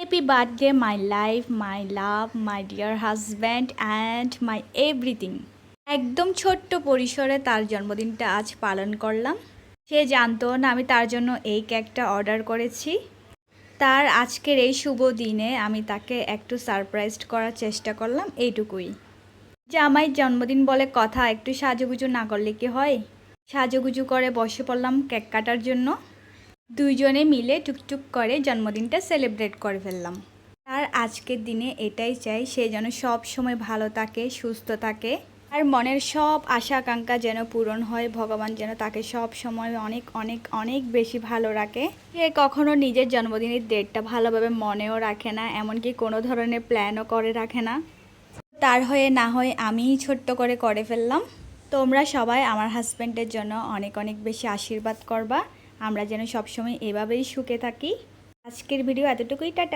Happy birthday my life, my love, my dear husband and my everything. একদম ছোট্ট পরিসরে তার জন্মদিনটা আজ পালন করলাম। সে জানতো না আমি তার জন্য এই কেকটা অর্ডার করেছি। তার আজকের এই শুভ দিনে আমি তাকে একটু সারপ্রাইজ করার চেষ্টা করলাম, এইটুকুই। জামাইয়ের জন্মদিন বলে কথা, একটু সাজুগুজু না করলে কি হয়। সাজুগুজু করে বসে পড়লাম কেক কাটার জন্য। দুইজনে মিলে টুকটুক করে জন্মদিনটা সেলিব্রেট করে ফেললাম। তার আজকের দিনে এটাই চাই, সে যেন সব সময় ভালো থাকে, সুস্থ থাকে, আর মনের সব আশা আকাঙ্ক্ষা যেন পূরণ হয়। ভগবান যেন তাকে সব সময় অনেক অনেক অনেক বেশি ভালো রাখে। সে কখনো নিজের জন্মদিনের ডেটটা ভালোভাবে মনেও রাখে না, এমনকি কোনো ধরনের প্ল্যানও করে রাখে না। তার হয়ে না হয় আমিই ছোট্ট করে ফেললাম। তোমরা সবাই আমার হাজব্যান্ডের জন্য অনেক অনেক বেশি আশীর্বাদ করবা, আমরা যেন সবসময় এভাবেই সুখে থাকি। আজকের ভিডিও এতটুকুই, টাটা।